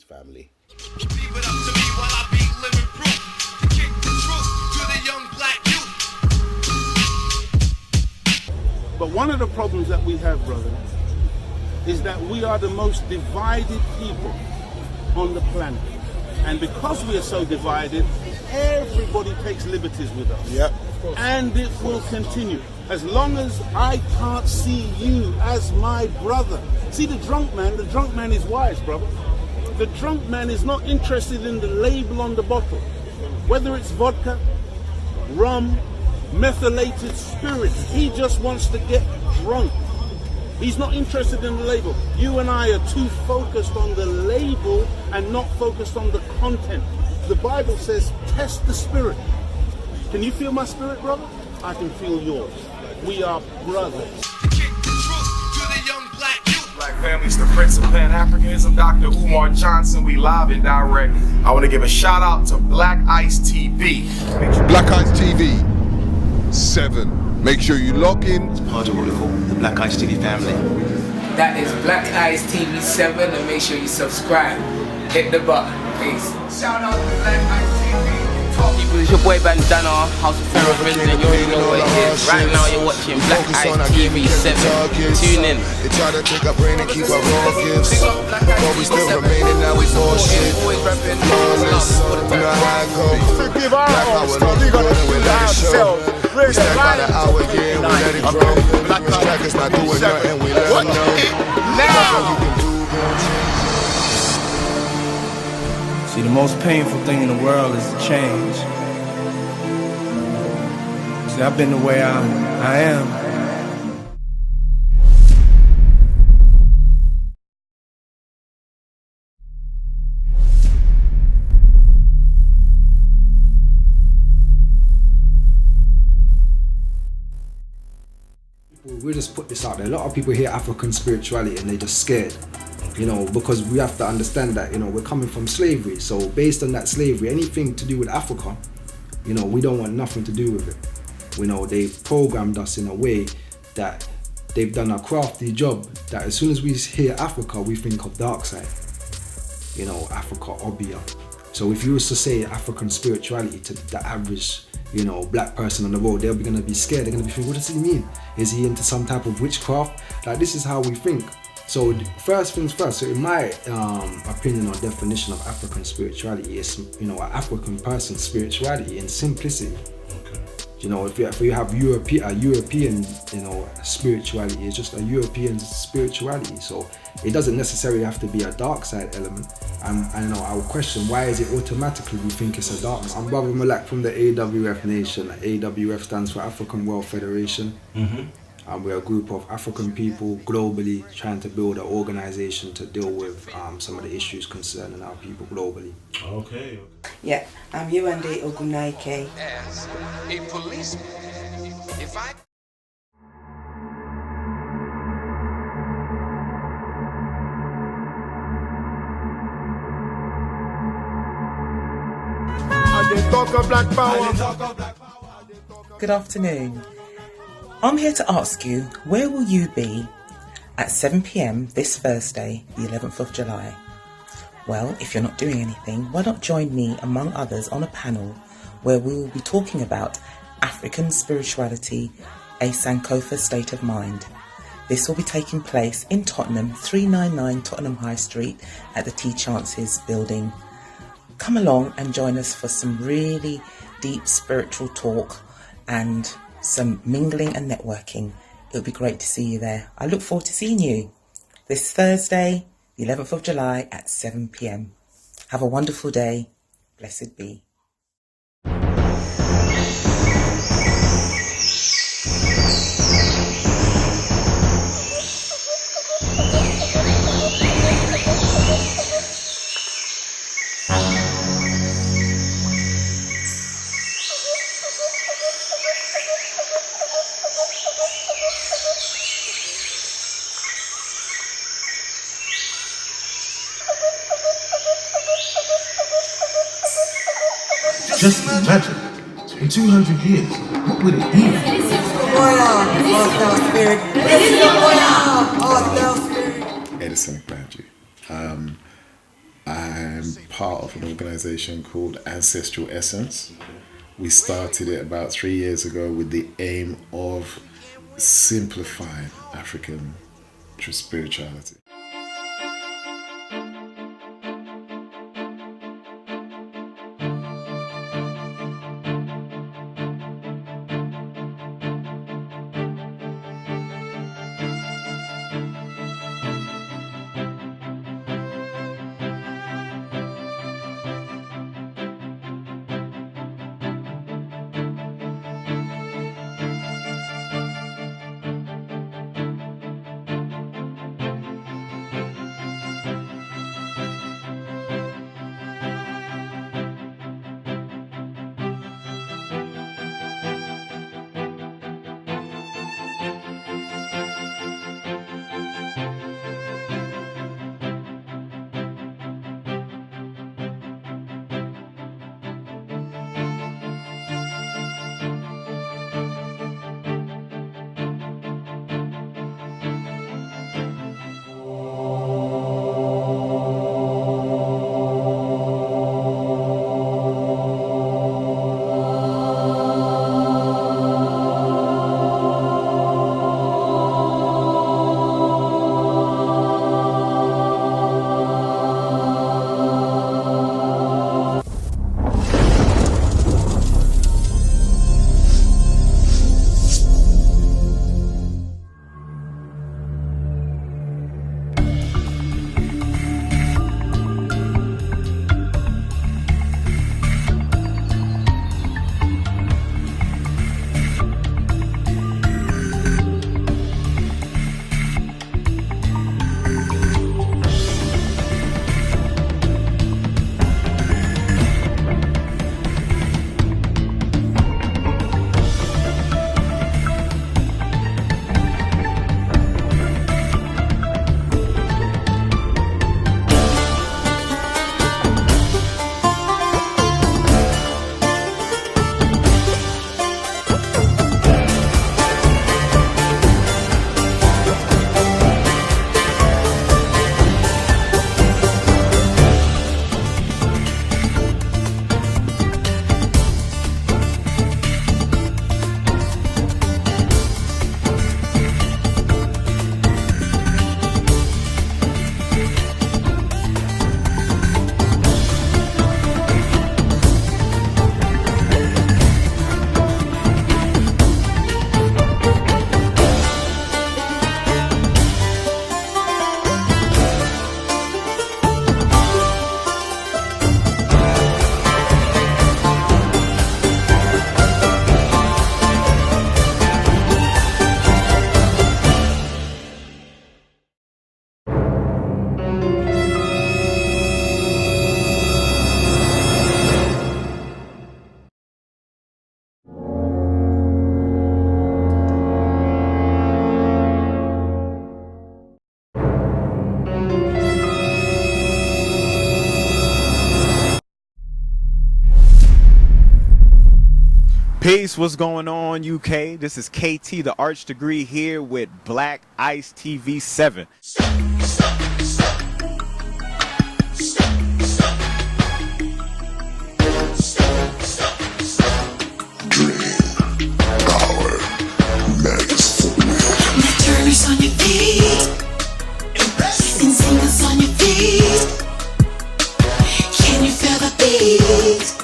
Roots family. Leave it up to me while I be living proof. Kick the truth to the young black youth. But one of the problems that we have, brother, is that we are the most divided people on the planet. And because we are so divided, everybody takes liberties with us. Yep. And it will continue. As long as I can't see you as my brother. See, the drunk man is wise, brother. The drunk man is not interested in the label on the bottle. Whether it's vodka, rum, methylated spirits, he just wants to get drunk. He's not interested in the label. You and I are too focused on the label and not focused on the content. The Bible says, test the spirit. Can you feel my spirit, brother? I can feel yours. We are brothers. Kick the truth to the young black youth. Black families, the Prince of Pan-Africanism, Dr. Umar Johnson. We live and direct. I want to give a shout out to Blackicetv. Blackicetv7. Make sure you log in. It's part of what we call the Blackicetv family. That is Blackicetv7, and make sure you subscribe. Hit the button. Peace. Shout out to Blackicetv. People, it's your boy Bandana, House of Pharaoh Resident. You already know what it is. Right now you're watching Blackicetv7. Tune in. They try to take our brain and keep our raw gifts. But we still remaining, now we bullshit. Flawless, you know how it goes. Forgive our hosts, we stack by the hour, yeah, and we let it grow. This track is not doing nothing, we let them know. See, the most painful thing in the world is to change. See, I've been the way I am. We'll just put this out there. A lot of people hear African spirituality and they're just scared. You know, because we have to understand that, you know, we're coming from slavery. So based on that slavery, anything to do with Africa, you know, we don't want nothing to do with it. You know, they've programmed us in a way that they've done a crafty job that as soon as we hear Africa, we think of dark side. You know, Africa, Obia. So if you was to say African spirituality to the average, you know, black person on the road, they're gonna be scared. They're gonna be thinking, what does he mean? Is he into some type of witchcraft? Like, this is how we think. So first things first, so in my opinion or definition of African spirituality is, you know, an African person's spirituality in simplicity. Okay. You know, if you have a European, you know, spirituality, it's just a European spirituality. So it doesn't necessarily have to be a dark side element. And you know, I would question, why is it automatically we think it's a dark side? I'm Brother Malak from the AWF Nation. AWF stands for African World Federation. Mm-hmm. And we're a group of African people globally trying to build an organization to deal with some of the issues concerning our people globally. Okay. Yeah, I'm Yewande Ogunaike. As a policeman, if I... Good afternoon. I'm here to ask you, where will you be at 7 p.m. this Thursday, the 11th of July? Well, if you're not doing anything, why not join me, among others, on a panel where we will be talking about African spirituality, a Sankofa state of mind. This will be taking place in Tottenham, 399 Tottenham High Street at the T Chances building. Come along and join us for some really deep spiritual talk and some mingling and networking. It'll be great to see you there. I look forward to seeing you this Thursday, the 11th of July at 7 p.m. Have a wonderful day. Blessed be. Just imagine, in 200 years, what would it be? Edison Badger. I I'm part of an organization called Ancestral Essence. We started it about 3 years ago with the aim of simplifying African spirituality. Peace, what's going on, UK? This is KT, the Arch Degree, here with Blackicetv7. Turners on your feet and singers on your feet. Can you feel the beat?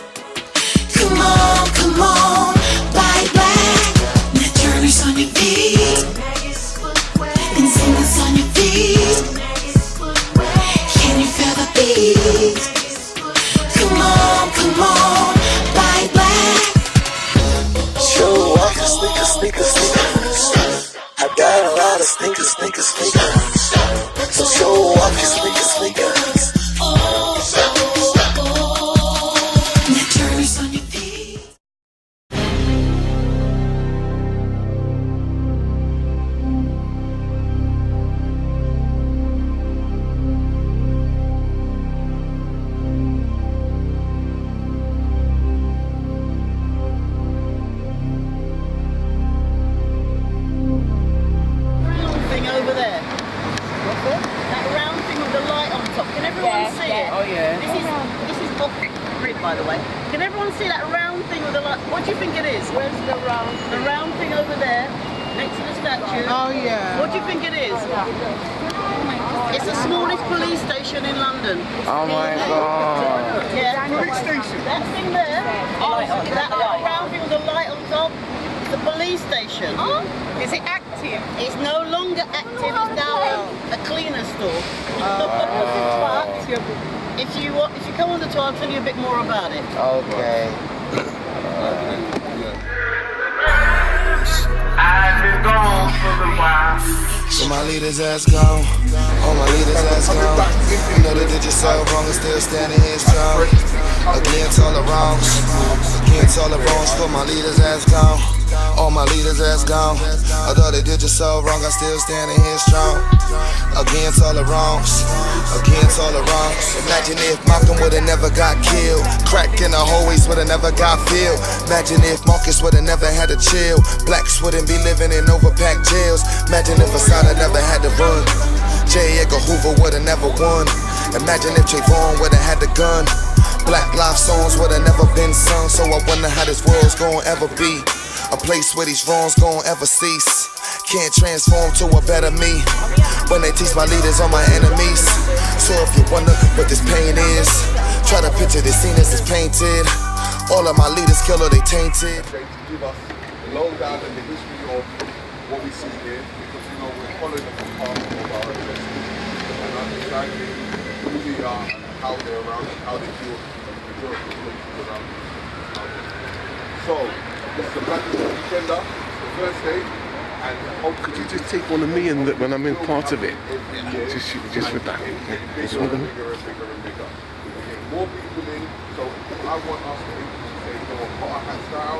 Come on, come on, bye bye. Now turners on your feet and singers on your feet. top grid, by the way. Can everyone see that round thing with the light? What do you think it is? Where's the round? The round thing over there, next to the statue. Oh yeah. What do you think it is? It's the smallest police station in London. Oh my god. Yeah. Police station. That thing there. Oh, that round thing with the light on top. It's the police station. Oh, is it active? It's no longer active. It's now a cleaner store. But if you come on the tour, I'll tell you a bit more about it. Okay. I've been gone for a while. So my leaders ass gone, all my leaders ass gone. You know they did yourself wrong and still standing here strong. Against all the wrongs, against all the wrongs for my leaders ass gone. All my leaders ass gone. Although they did yourself wrong, I still standing here strong. Against all the wrongs, against all the wrongs. Imagine if Malcolm would've never got killed. Crack in the hallways would've never got filled. Imagine if Marcus would've never had to chill. Blacks wouldn't be living in overpacked jails. Imagine if Asada never had to run. J. Edgar Hoover would've never won. Imagine if Trayvon would've had the gun. Black life songs would've never been sung. So I wonder how this world's gonna ever be. A place where these wrongs gon' ever cease. Can't transform to a better me when they teach my leaders on my enemies. So if you wonder what this pain is, try to picture this scene as it's painted. All of my leaders kill or they tainted. To give us the lowdown and the history of what we see here, because you know we're following the path of our ancestors and understanding who they are and how they're around and how they feel the majority of places around. So this is the Blackicetv agenda, the first day, and could you just take one of me and when I'm in part of it? Just with that. It's bigger and bigger and bigger and bigger. We're getting more people in, so I want us to say, you know, put our hats down,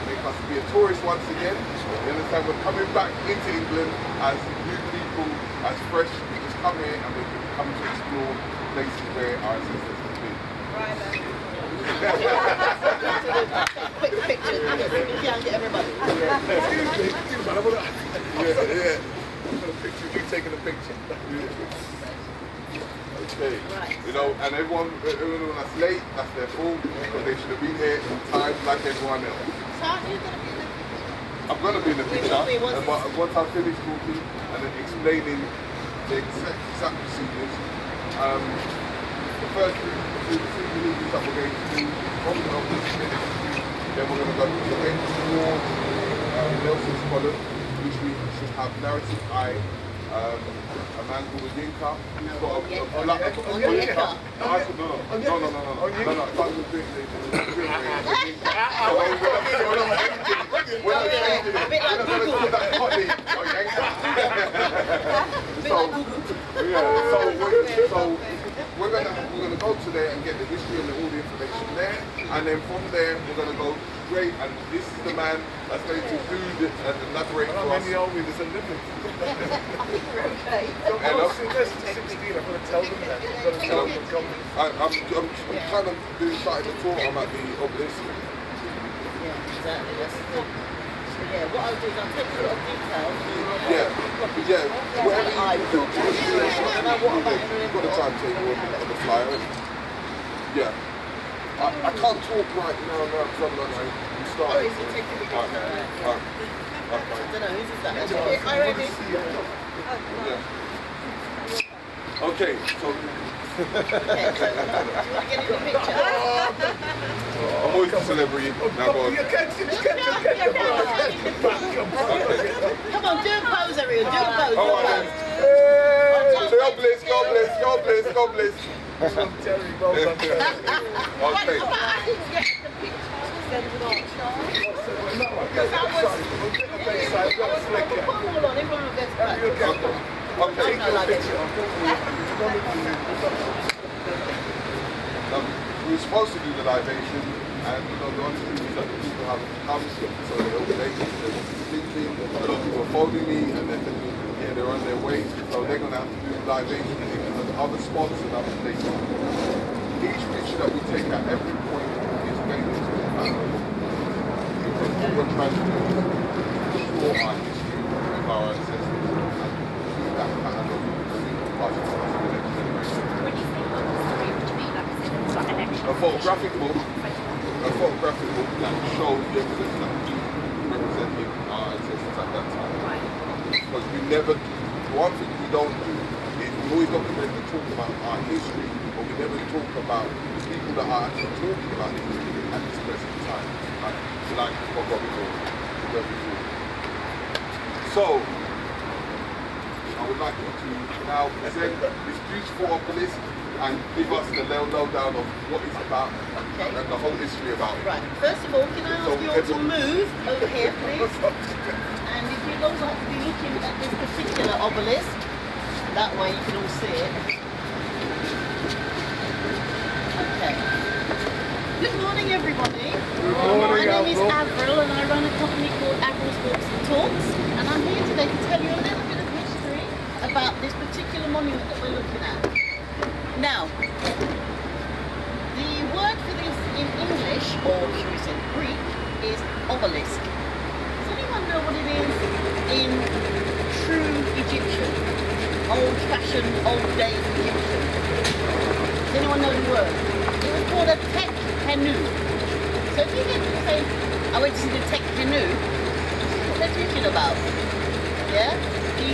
make us be a tourist once again. You understand? We're coming back into England as new people, as fresh. We just come here and we come to explore places where our ancestors have been. Right. Quick picture, get everybody. Yeah. You taking a picture. Okay. You know, and everyone that's late, that's their fault, because they should have been here in time like everyone else. So are you going to be in the picture? I'm going to be in the picture, but once I finish talking and then explaining the exact procedures, the first thing that we're going to do from the office, then we're going to go towards Nelson's column, which we should have narrative eye. A man called Yinka. He's got a black. No. If I was doing So we're gonna go to there and get the history and all the information there, and then from there we're gonna go straight. And this is the man that's going to do the elaborate for us. How many are we? There's a limit. Okay. Less to 16. I'm going to tell them that. I'm kind of doing starting the tour. I'm at the obelisk. Yeah, exactly. That's the thing. Yeah, what I'll do is I'll take a lot of details. Whatever you do. You've got a timetable on the flyer. Yeah. I can't talk right now because I'm starting. Oh, is it taking the picture? I don't know, who's that? I ready? Yeah. Okay, so... do you want to get in the picture? I'm always a celebrity. Now go on. Come on, do a pose, everyone. Do a pose. God bless. Okay. We were supposed to do the libation, and the honest truth is that the people haven't come, so they're all late, they want to be sleeping, a lot of people are phoning me, and they're thinking, yeah, they're on their way, so they're going to have to do the libation in other spots and other places. Each picture that we take at every point is made into a pattern. Because what we're trying to do is restore our history with our ancestors and keep that pattern of pass it on to the next generation. When you say history, what do you mean? Like, is it like an extra a photographic book that shows the evidence that we represented our ancestors at that time. Because we never, one thing we don't do is we always document and talk about our history, but we never talk about the people that are actually talking about history at this present time. Like what before. So, I would like you to now present this beautiful obelisk and give us the lowdown of what it's about and the whole history about it. Right. First of all, can I ask you all to move over here, please? And if you don't want to be looking at this particular obelisk, that way you can all see it. Okay. Good morning, everybody. My name is Avril, and I run a company called Avril's Walks and Talks. And I'm here today to tell you a little bit of history about this particular monument that we're looking at. Now, the word for this in English, or should we say Greek, is obelisk. Does anyone know what it is in true Egyptian? Old-fashioned, old-days Egyptian? Does anyone know the word? It was called a tek henu. So if you hear people say, I went to see the tek henu, what they're talking about. Yeah? The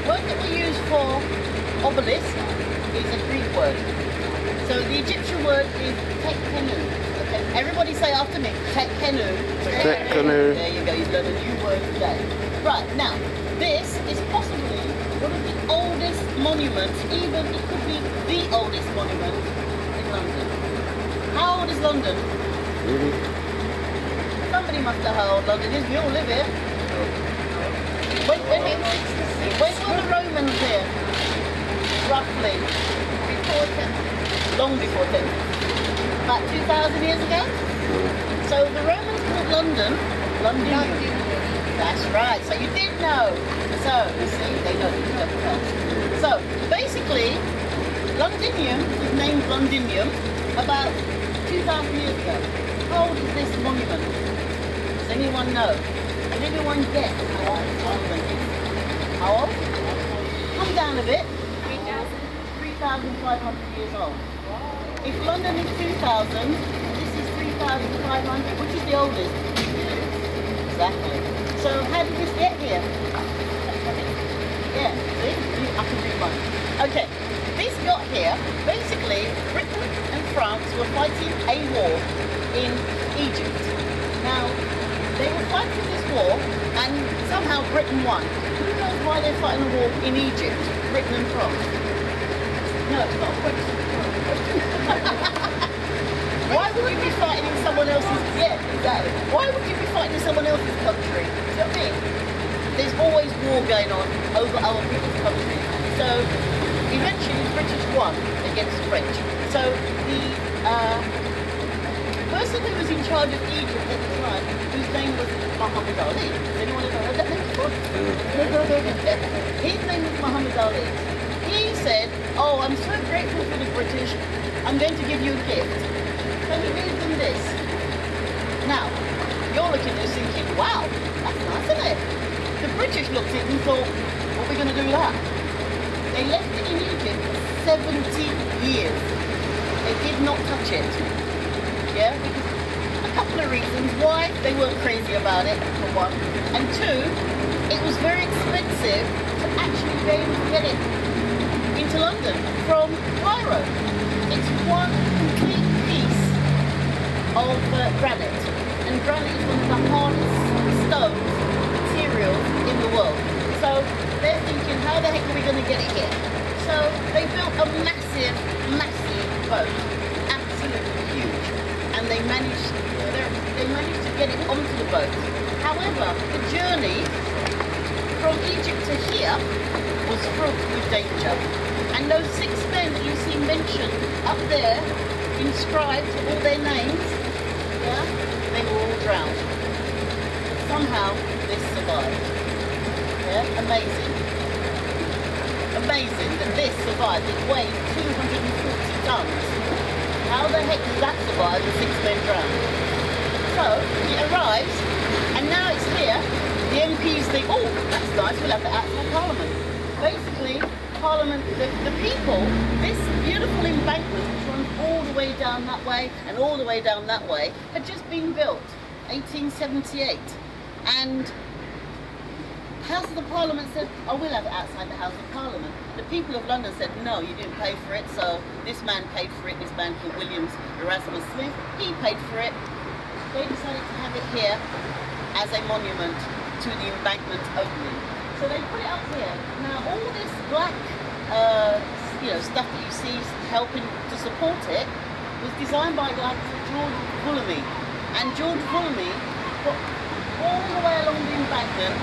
word that we use for obelisk is a Greek word. So the Egyptian word is tek henu. Okay, everybody say after me, tek henu. Tek henu. There you go, you've learned a new word today. Right, now, this is possibly one of the oldest monuments, even it could be the oldest monument in London. How old is London? Somebody must know how old London is, we all live here. When were the Romans here? Roughly, before 10, long before 10, about 2,000 years ago. So the Romans called London, Londinium. That's right, so you did know. So, you see, they know you don't tell. So, basically, Londinium was named Londinium about 2,000 years ago. How old is this monument? Does anyone know? Does anyone get how old this monument is? How old? Come down a bit. 3,500 years old. If London is 2,000, this is 3,500. Which is the oldest? Exactly. So how did this get here? Yeah, see? I can do one. Okay, this got here, basically, Britain and France were fighting a war in Egypt. Now, they were fighting this war, and somehow Britain won. Who knows why they're fighting a war in Egypt, Britain and France? No, it's not a question. Why would you be fighting in someone else's... Yeah, exactly. Why would you be fighting in someone else's country? Do you know what I mean? There's always war going on over other people's countries. So, eventually the British won against the French. So, the person who was in charge of Egypt at the time, whose name was Muhammad Ali. Has anyone ever heard that name before? His name was Muhammad Ali. He said, oh, I'm so grateful for the British, I'm going to give you a gift. So he gave them this. Now, you're looking at this thinking, wow, that's nice, isn't it? The British looked at it and thought, what are we going to do with that? They left it in Egypt for 70 years. They did not touch it. Yeah, because a couple of reasons why they weren't crazy about it, for one. And two, it was very expensive to actually be able to get it into London from Cairo. It's one complete piece of granite. And granite is one of the hardest stones, materials in the world. So they're thinking, how the heck are we going to get it here? So they built a massive, massive boat. Absolutely huge. And they managed to get it onto the boat. However, the journey from Egypt to here was fraught with danger. And those 6 men that you see mentioned up there, inscribed all their names, yeah, they were all drowned. Somehow this survived. Yeah, amazing. Amazing that this survived. It weighed 240 tons. How the heck does that survive with 6 men drowned? So, it arrives, and now it's here. The MPs think, oh, that's nice, we'll have the Act of Parliament. Basically, Parliament, the people, this beautiful embankment which runs all the way down that way and all the way down that way, had just been built, 1878. And House of the Parliament said, oh, we'll have it outside the House of Parliament. The people of London said, no, you didn't pay for it. So this man paid for it, this man called Williams Erasmus Smith, he paid for it. They decided to have it here as a monument to the embankment opening. So they put it up here. Now all this black stuff that you see helping to support it was designed by a guy called George Vulamy. And George Vulamy put all the way along the embankment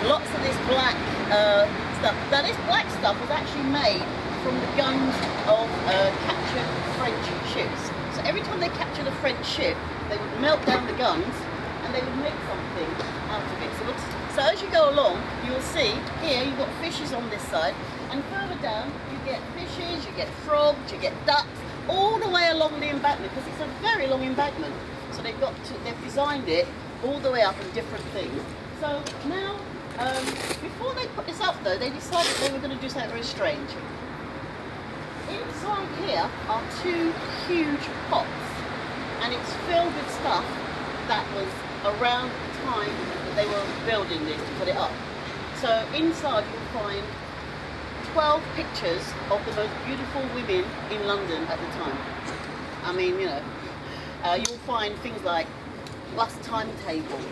lots of this black stuff. Now this black stuff was actually made from the guns of captured French ships. So every time they captured a French ship, they would melt down the guns and they would make something out of it. So as you go along, you'll see here you've got fishes on this side, and further down you get fishes, you get frogs, you get ducks, all the way along the embankment, because it's a very long embankment. So they've designed it all the way up in different things. So now, before they put this up though, they decided they were going to do something very strange. Inside here are two huge pots, and it's filled with stuff that was around the time that they were building this to put it up. So inside you'll find 12 pictures of the most beautiful women in London at the time. I mean, you'll find things like bus timetables,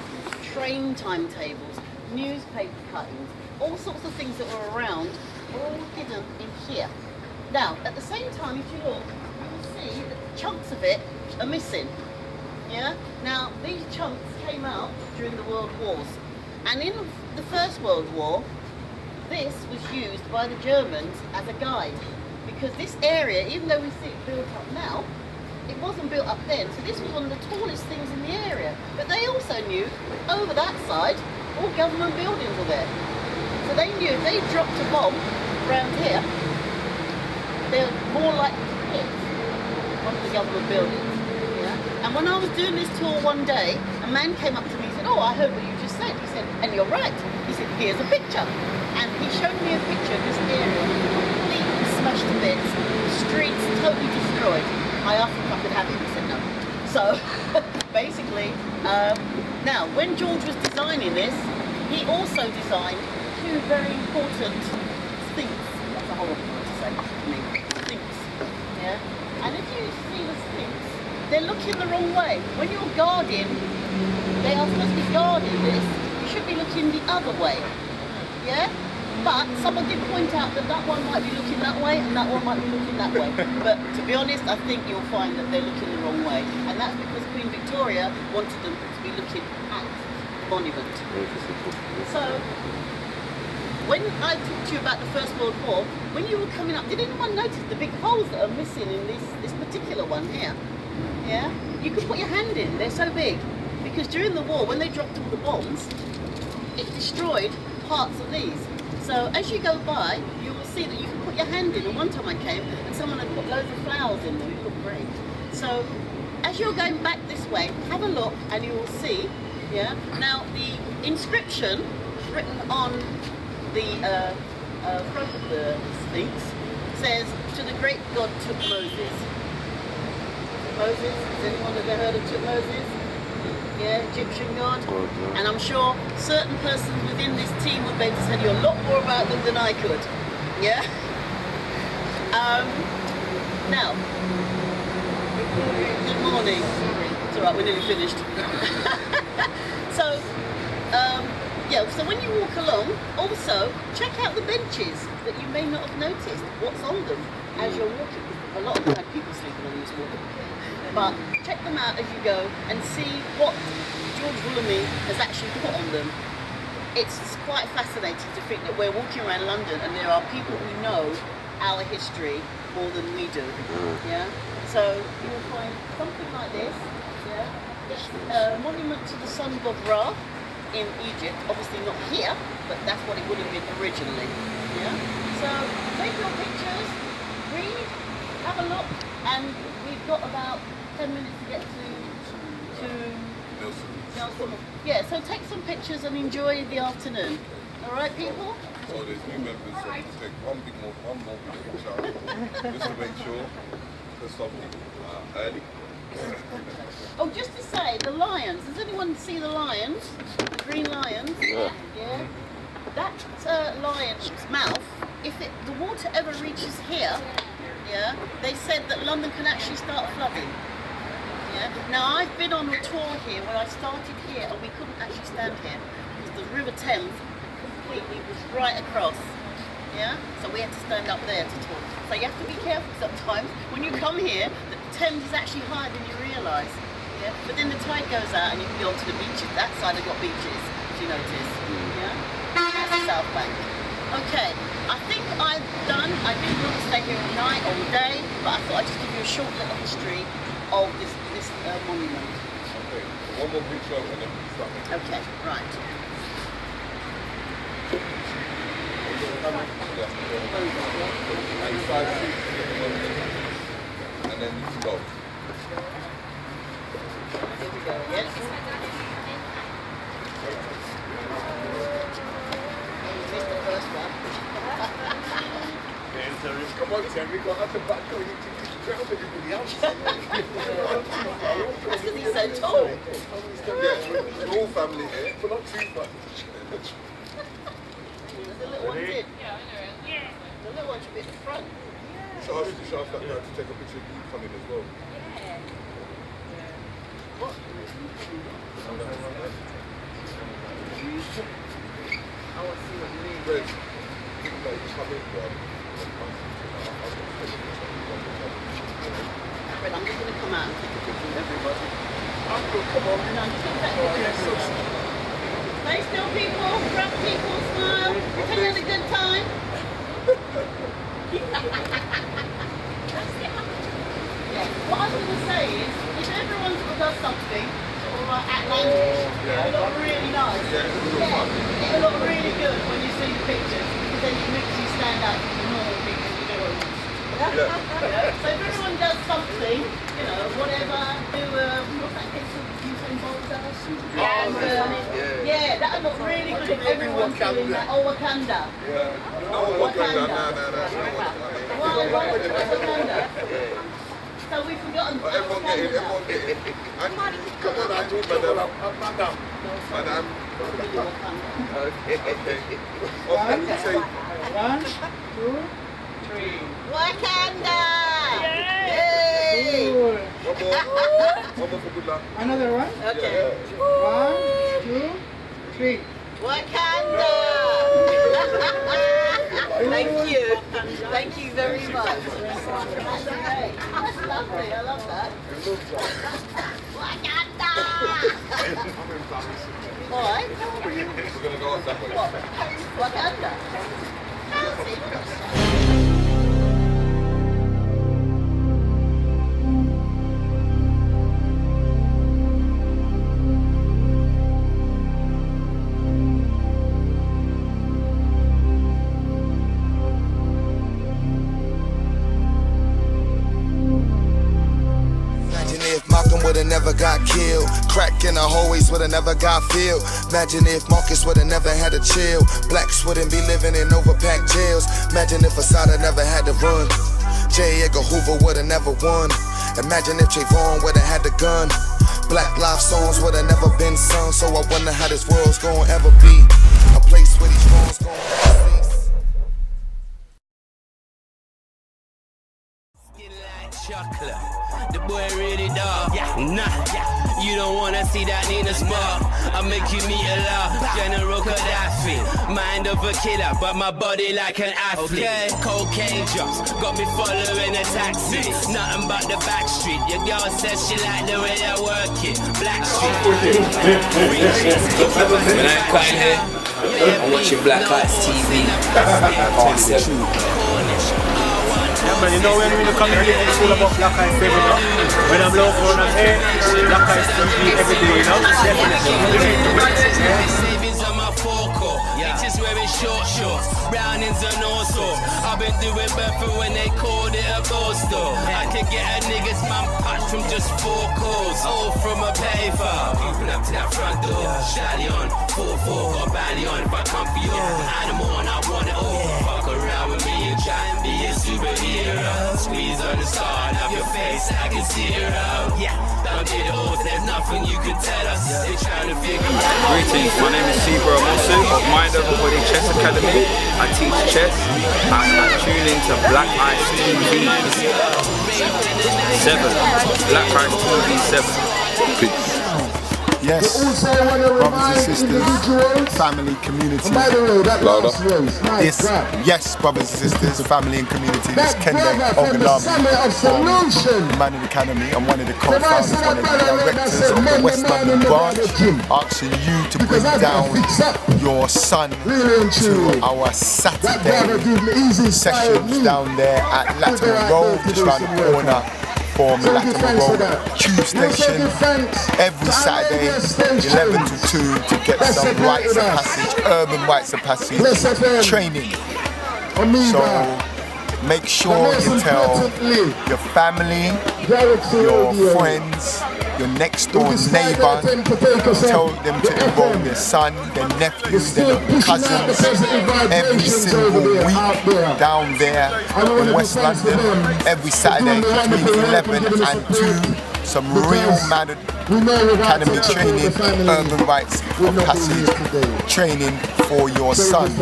train timetables, newspaper cuttings, all sorts of things that were around, all hidden in here. Now, at the same time, if you look, you will see that chunks of it are missing. Yeah? Now, these chunks came out during the World Wars. And in the First World War, this was used by the Germans as a guide. Because this area, even though we see it built up now, it wasn't built up then. So this was one of the tallest things in the area. But they also knew over that side, all government buildings were there. So they knew if they dropped a bomb around here, they were more likely to hit one of the government buildings. Yeah? And when I was doing this tour one day, a man came up to me and said, oh, I heard what you just said. He said, and you're right. He said, here's a picture. And he showed me a picture of this area completely smashed to bits, streets totally destroyed. I asked him if I could have it, he said no. So basically, now when George was designing this, he also designed two very important things. That's a horrible word to say to me. Sphinx. Yeah? And if you see the Sphinx, they're looking the wrong way. When you're guarding, they are supposed to be guarding this, you should be looking the other way. Yeah? But someone did point out that that one might be looking that way and that one might be looking that way. But to be honest, I think you'll find that they're looking the wrong way. And that's because Queen Victoria wanted them to be looking at the monument. So, when I talked to you about the First World War, when you were coming up, did anyone notice the big holes that are missing in this particular one here? Yeah? You could put your hand in, they're so big. Because during the war, when they dropped all the bombs, it destroyed parts of these. So as you go by, you will see that you can put your hand in. And one time I came and someone had put loads of flowers in them. It looked great. So as you're going back this way, have a look and you will see. Yeah. Now the inscription written on the front of the Sphinx says, "To the great God Tutmosis." Moses. Has anyone ever heard of Tutmosis? Yeah, Egyptian god. And I'm sure certain persons within this team would be able to tell you a lot more about them than I could. Yeah? Now, good morning. It's alright, we're nearly finished. So when you walk along, also check out the benches that you may not have noticed what's on them as you're walking. A lot of them had people sleeping on these walking. But check them out as you go and see what George Vulamy has actually put on them. It's quite fascinating to think that we're walking around London and there are people who know our history more than we do. Yeah. So you will find something like this. Yeah. It's a monument to the sun god Ra in Egypt. Obviously not here, but that's what it would have been originally. Yeah. So take your pictures, read, have a look, and we've got about 10 minutes to get to Nelson. Yeah, so take some pictures and enjoy the afternoon. All right, people? So there's new members, so we take one more big shout just to make sure to stop people early. Oh, just to say, the lions. Does anyone see the lions? The green lions? Yeah. That lion's mouth, if the water ever reaches here, yeah, they said that London can actually start flooding. Yeah. Now, I've been on a tour here where I started here and we couldn't actually stand here because the River Thames completely was right across. Yeah. So we had to stand up there to talk. So you have to be careful sometimes when you come here. The Thames is actually higher than you realise. Yeah. But then the tide goes out and you can go onto the beaches. That side have got beaches, if you notice. Yeah. That's the South Bank. Okay, I think I'm done. I didn't want to stay here all night, all day, but I thought I'd just give you a short little history of this monument. Okay, so one more picture and then we start making. Okay, right. And then you can go. Here we go, yes. Come on, Terry, go out the back door. You can drown everybody else. That's because he's so tall. Yeah, we're all family here, but not too much. The little one's in. The little one should be at the front. So ask that guy to take a picture of you coming as well. What? I want to see what you mean. Great. Come in, bro. Fred, I'm just going to come out and take a picture with everybody. Uncle, come on. No, I'm just going to take a picture. Stay still, people. Grab people. Smile. Pretend you had a good time. Yeah. What I was going to say is, if everyone does something, or like outlandish, it'll look really nice. It'll look really good when you see the pictures, because then it makes you stand out from the normal people you do it. Yeah. So if everyone does something, you know, whatever, do what's that picture that Usain Bolt does? Yeah, that'll look really good if everyone's doing that. Oh, Wakanda. No, Wakanda. Why Wakanda? So we've forgotten. Everyone get it. Come on, madam. Madam. Okay. 1, 2, 3. Wakanda! Yay! One more for good luck. Another one? Okay. 1, 2, 3. Wakanda! Thank you. Thank you very much. That's great. That's lovely. I love that. Wakanda! Why? We're going to go out that way. What? Wakanda? Would've never got killed. Crack in the hallways would've never got filled. Imagine if Marcus would've never had to chill. Blacks wouldn't be living in overpacked jails. Imagine if Asada never had to run. J. Edgar Hoover would've never won. Imagine if Trayvon would've had the gun. Black life songs would've never been sung. So I wonder how this world's gonna ever be a place where these wrongs gonna cease. Chocolate. The boy really dog. Nah, you don't wanna see that in a spot. I'll make you meet a law. General Gaddafi, mind of a killer, but my body like an athlete. Okay. Cocaine drops, got me following a taxi. Nothing but the back street. Your girl says she like the way I work it. Black street. When I'm quite here, I'm watching Black Ice TV. Yeah, man, you know when we come here, it's all about Black Ice TV. When I'm local and I'm here, Black Ice TV every day, you know? Savings on my forecourt. Bitches wearing short shorts. Brownings and all sorts. I've been went through it before when they called it a coastal. I could get a nigga's man patch from just 4 calls. All from a payphone. Open up to that front door. Shally on, 4-4, got a bally on. If I come for you, animal and I want it all. Fuck around with me and try and be a superhero. Squeeze on the star and have your face like a 0. Yeah, don't get it all, there's nothing you can tell us. They're trying to figure out. Greetings, my name is Sibra Amosu of Mind Over Body Chess Academy. I teach chess. I tune into Black Ice TV 7. Black Ice TV 7. Peace. Yes, brothers and sisters, family, community. Louder. This, yes, brothers and sisters, family and community. This is Kende Oganabi from Manning Academy. I'm one of the co-founders, one of the directors of the West London branch. Asking you to bring down your son to our Saturday sessions down there at Latimer Road, just round the corner from Latimer Road Tube Station, every Saturday 11 to 2 to get some rites of passage, urban rites of passage training. So make sure you tell your family, your friends, your next door neighbor, tell them to enroll their son, their nephews, their cousins every single week down there in West London, every Saturday between 11 and 2. Some real Manning Academy training, urban rites of passage training for your sons.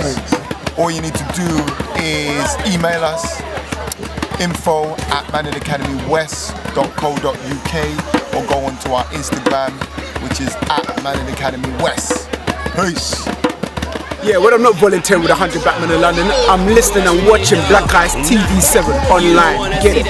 All you need to do is email us info@manningacademywest.co.uk or go onto our Instagram, which is @manningacademywest. Peace. Yeah, when I'm not volunteering with 100 Batman in London, I'm listening and watching Black Ice TV7 online. Get it?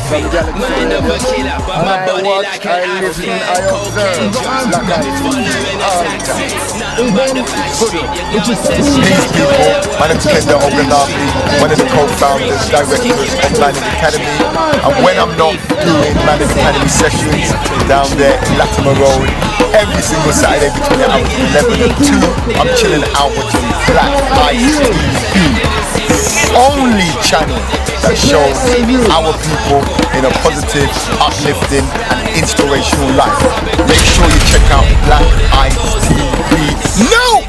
Mind of a killer, but my body like an athlete. Cocaine junkie, following a taxi. Nothing but the backstreet. Your girl says she Peace people, my name is Kende Oganabi, one of the co-founders, directors of Manning Academy. And when I'm not doing Manning Academy sessions down there in Latimer Road, every single Saturday between the hours of 11 and 2, I'm chilling out watching Black Ice TV. Only channel that shows our people in a positive, uplifting and inspirational life. Make sure you check out Black Ice TV. No!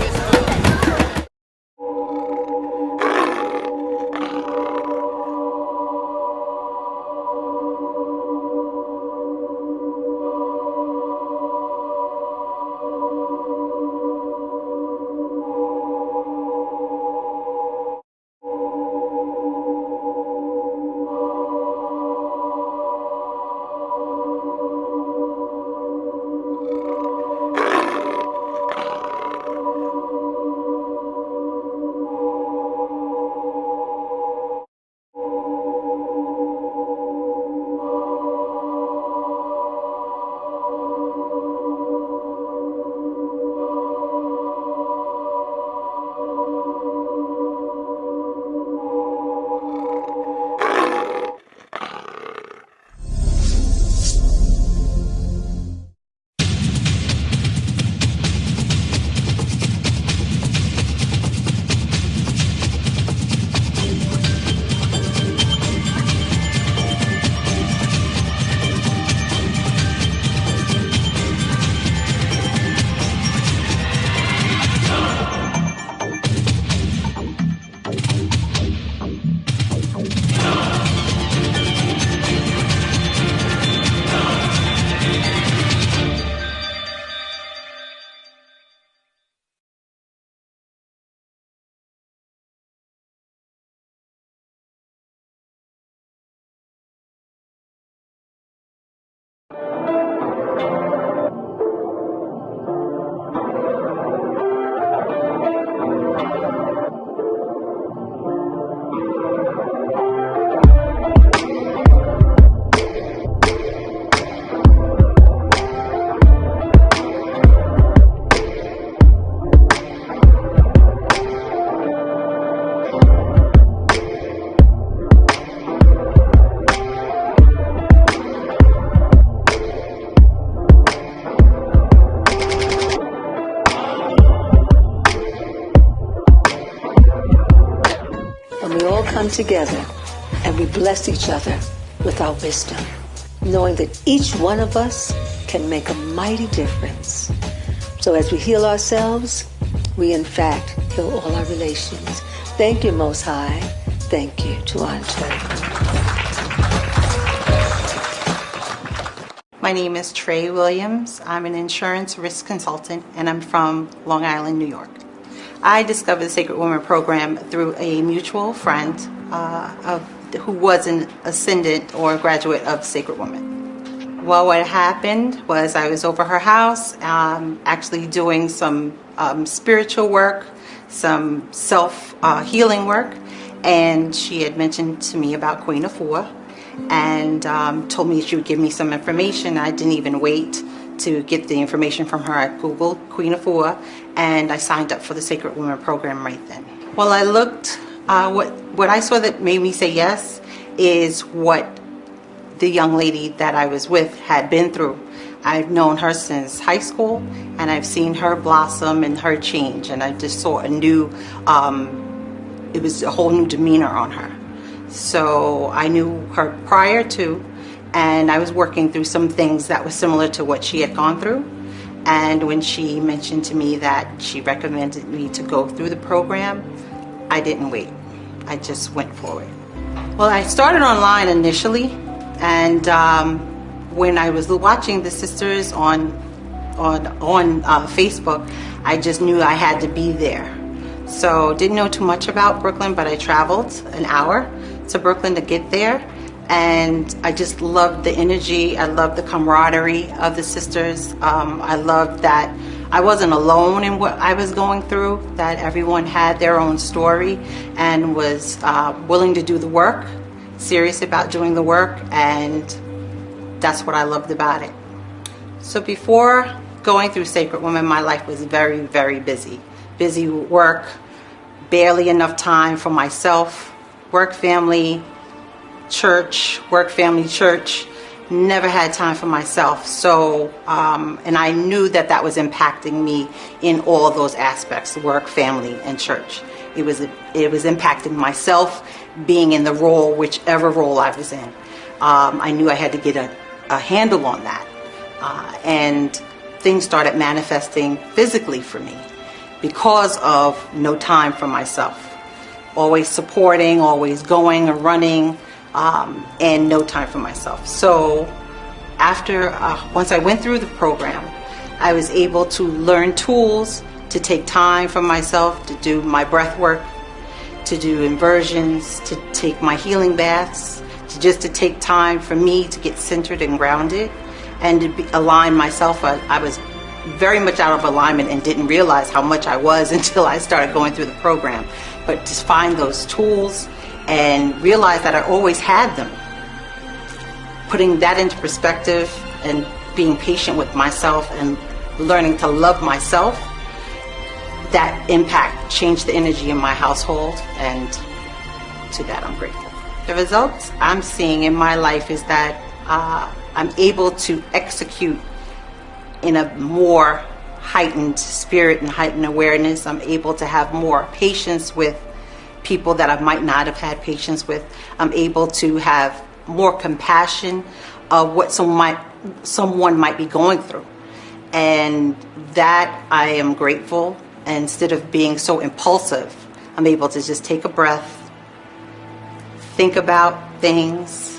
come together and we bless each other with our wisdom, knowing that each one of us can make a mighty difference. So as we heal ourselves, we in fact heal all our relations. Thank you, Most High. Thank you to Andre. My name is Trey Williams. I'm an insurance risk consultant, and I'm from Long Island, New York. I discovered the Sacred Woman program through a mutual friend who was an ascendant or graduate of Sacred Woman. Well, what happened was I was over her house, actually doing some spiritual work, some self-healing work, and she had mentioned to me about Queen Afua, and told me she would give me some information. I didn't even wait to get the information from her. I Googled Queen Afua, and I signed up for the Sacred Women program right then. Well, I looked, what I saw that made me say yes is what the young lady that I was with had been through. I've known her since high school, and I've seen her blossom and her change, and I just saw a new, it was a whole new demeanor on her. So I knew her prior to, and I was working through some things that were similar to what she had gone through. And when she mentioned to me that she recommended me to go through the program, I didn't wait. I just went for it. Well, I started online initially, and when I was watching the sisters on Facebook, I just knew I had to be there. So didn't know too much about Brooklyn, but I traveled an hour to Brooklyn to get there, and I just loved the energy. I loved the camaraderie of the sisters. I loved that I wasn't alone in what I was going through, that everyone had their own story and was willing to do the work, serious about doing the work, and that's what I loved about it. So before going through Sacred Woman, my life was very, very busy. Busy with work, barely enough time for myself. Work, family, church, work, family, church. Never had time for myself. So, and I knew that that was impacting me in all those aspects, work, family, and church. It was impacting myself being in the role, whichever role I was in. I knew I had to get a handle on that. And things started manifesting physically for me because of no time for myself. Always supporting, always going or running, and no time for myself. So after, once I went through the program, I was able to learn tools to take time for myself, to do my breath work, to do inversions, to take my healing baths, to take time for me to get centered and grounded, and to align myself. I was very much out of alignment and didn't realize how much I was until I started going through the program. But to find those tools and realize that I always had them. Putting that into perspective and being patient with myself and learning to love myself, that impact changed the energy in my household, and to that I'm grateful. The results I'm seeing in my life is that I'm able to execute in a more heightened spirit and heightened awareness. I'm able to have more patience with people that I might not have had patience with. I'm able to have more compassion of what someone might be going through. And that I am grateful. And instead of being so impulsive, I'm able to just take a breath, think about things,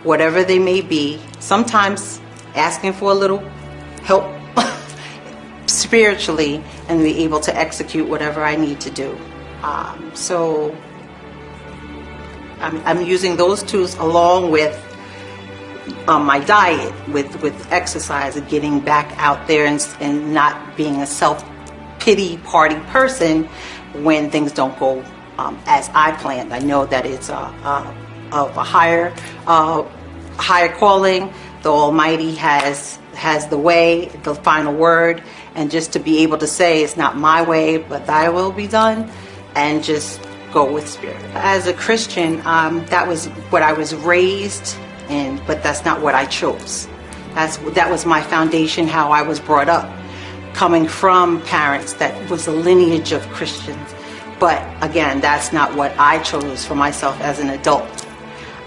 whatever they may be, sometimes asking for a little help spiritually, and be able to execute whatever I need to do. So I'm using those tools along with my diet, with exercise, and getting back out there and not being a self-pity party person when things don't go as I planned. I know that it's of a higher calling. The Almighty has the way, the final word, and just to be able to say it's not my way, but thy will be done, and just go with spirit. As a Christian, that was what I was raised in, but that's not what I chose. That was my foundation, how I was brought up. Coming from parents that was a lineage of Christians, But again, that's not what I chose for myself as an adult.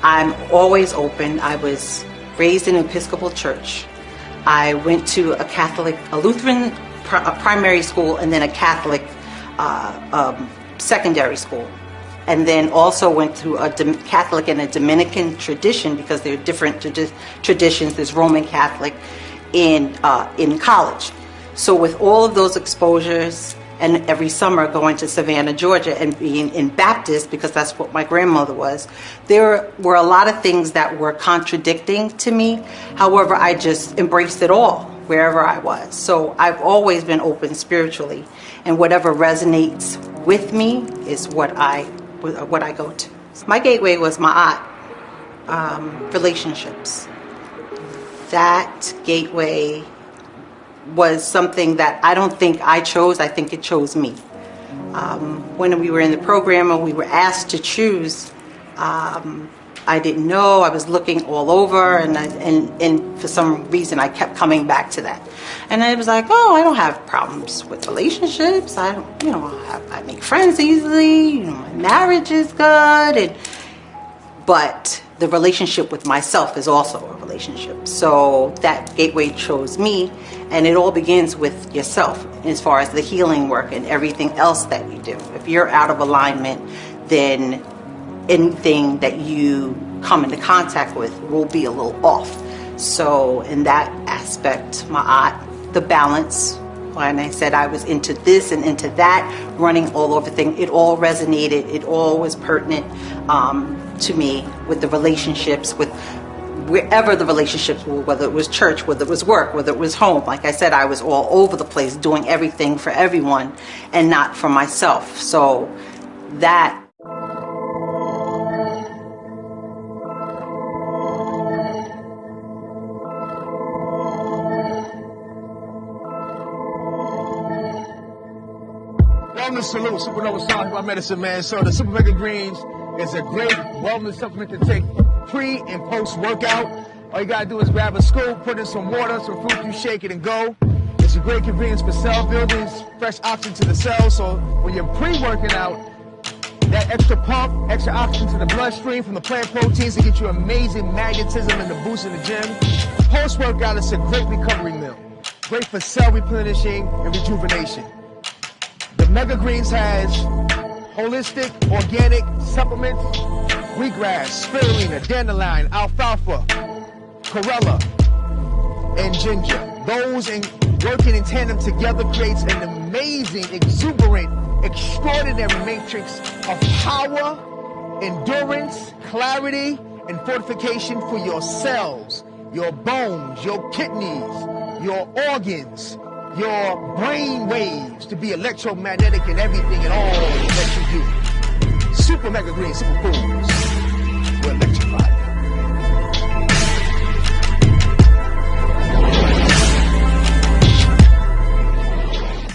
I'm always open. I was raised in an Episcopal church. I went to a Lutheran primary school and then a Catholic secondary school. And then also went through a Catholic and a Dominican tradition, because there are different traditions. There's Roman Catholic in college. So with all of those exposures, and every summer going to Savannah, Georgia, and being in Baptist, because that's what my grandmother was, there were a lot of things that were contradicting to me. However, I just embraced it all wherever I was. So I've always been open spiritually, and whatever resonates with me is what I go to. My gateway was my aunt, relationships. That gateway was something that I don't think I chose. I think it chose me. When we were in the program and we were asked to choose, I didn't know. I was looking all over, and for some reason I kept coming back to that. And I was like, oh, I don't have problems with relationships. I don't, I make friends easily. My marriage is good, but the relationship with myself is also a relationship. So that gateway chose me, and it all begins with yourself as far as the healing work and everything else that you do. If you're out of alignment, then anything that you come into contact with will be a little off. So in that aspect, my aunt, the balance, when I said I was into this and into that, running all over things, it all resonated, it all was pertinent to me with the relationships, with wherever the relationships were, whether it was church, whether it was work, whether it was home. Like I said, I was all over the place doing everything for everyone and not for myself. So that Wellness Salute, Supernova Sound, my medicine man. So the Super Mega Greens is a great wellness supplement to take pre and post workout. All you gotta do is grab a scoop, put in some water, some fruit juice, shake it and go. It's a great convenience for cell building, fresh oxygen to the cells. So when you're pre-working out, that extra pump, extra oxygen to the bloodstream from the plant proteins to get you amazing magnetism and the boost in the gym. Post-workout, it's a great recovery meal. Great for cell replenishing and rejuvenation. The Mega Greens has holistic, organic supplements, wheatgrass, spirulina, dandelion, alfalfa, chlorella, and ginger. Those working in tandem together creates an amazing, exuberant, extraordinary matrix of power, endurance, clarity, and fortification for your cells, your bones, your kidneys, your organs, your brain waves to be electromagnetic in everything and all that you do. Super Mega Green Superfoods will electrify you.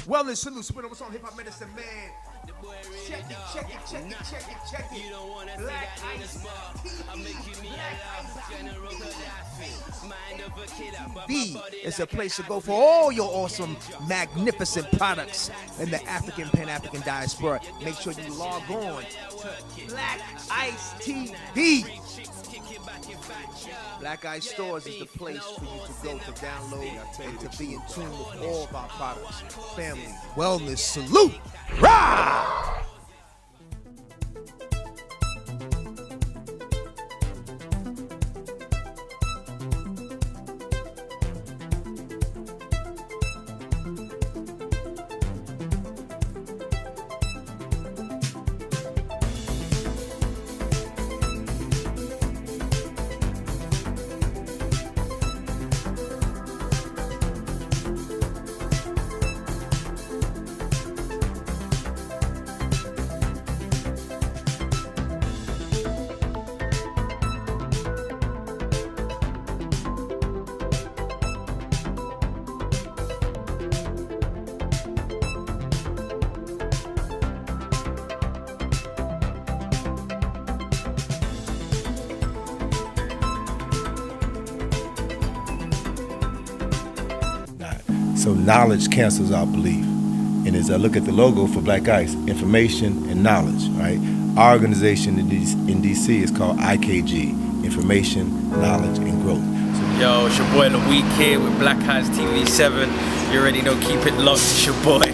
Wellness Salute, Supernova Sound, Hip Hop Medicine Man. Check it, check it, check it, check it, check it. Black Ice TV is a place to go for all your awesome, magnificent products in the African, Pan-African diaspora. Make sure you log on to Black Ice TV. Black Ice Stores is the place for you to go to download and to be in tune with all of our products. Family Wellness Salute. Rah! So knowledge cancels out belief. And as I look at the logo for Black Ice, information and knowledge, right? Our organization in DC is called IKG, Information, Knowledge, and Growth. Yo, it's your boy Week here with Blackicetv7. You already know, keep it locked, it's your boy.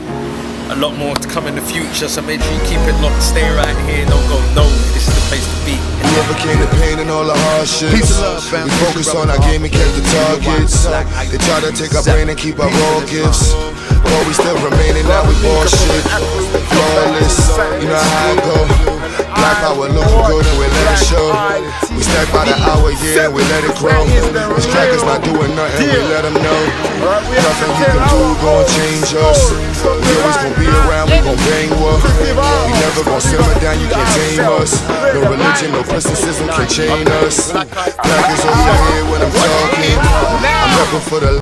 A lot more to come in the future, so make sure you keep it locked, stay right here, don't go nowhere, this is the place to be. We overcame the pain and all the hardships. Peace and love, fam. We focus on our game and kept the targets. They try to take our brain and keep our raw gifts, but we still remaining, now we bullshit. Flawless, you know how I go. Black power looking good and we let it show. We stack by the hour, yeah, and we let it grow. These crackers not doing nothing, we let them know. Nothing you can do gon' change us. We always gon' be around, we gon' bang what. We never gon' simmer down, you can't tame us. No religion, no mysticism can chain us. Black is over here when I'm talking. I'm repping for the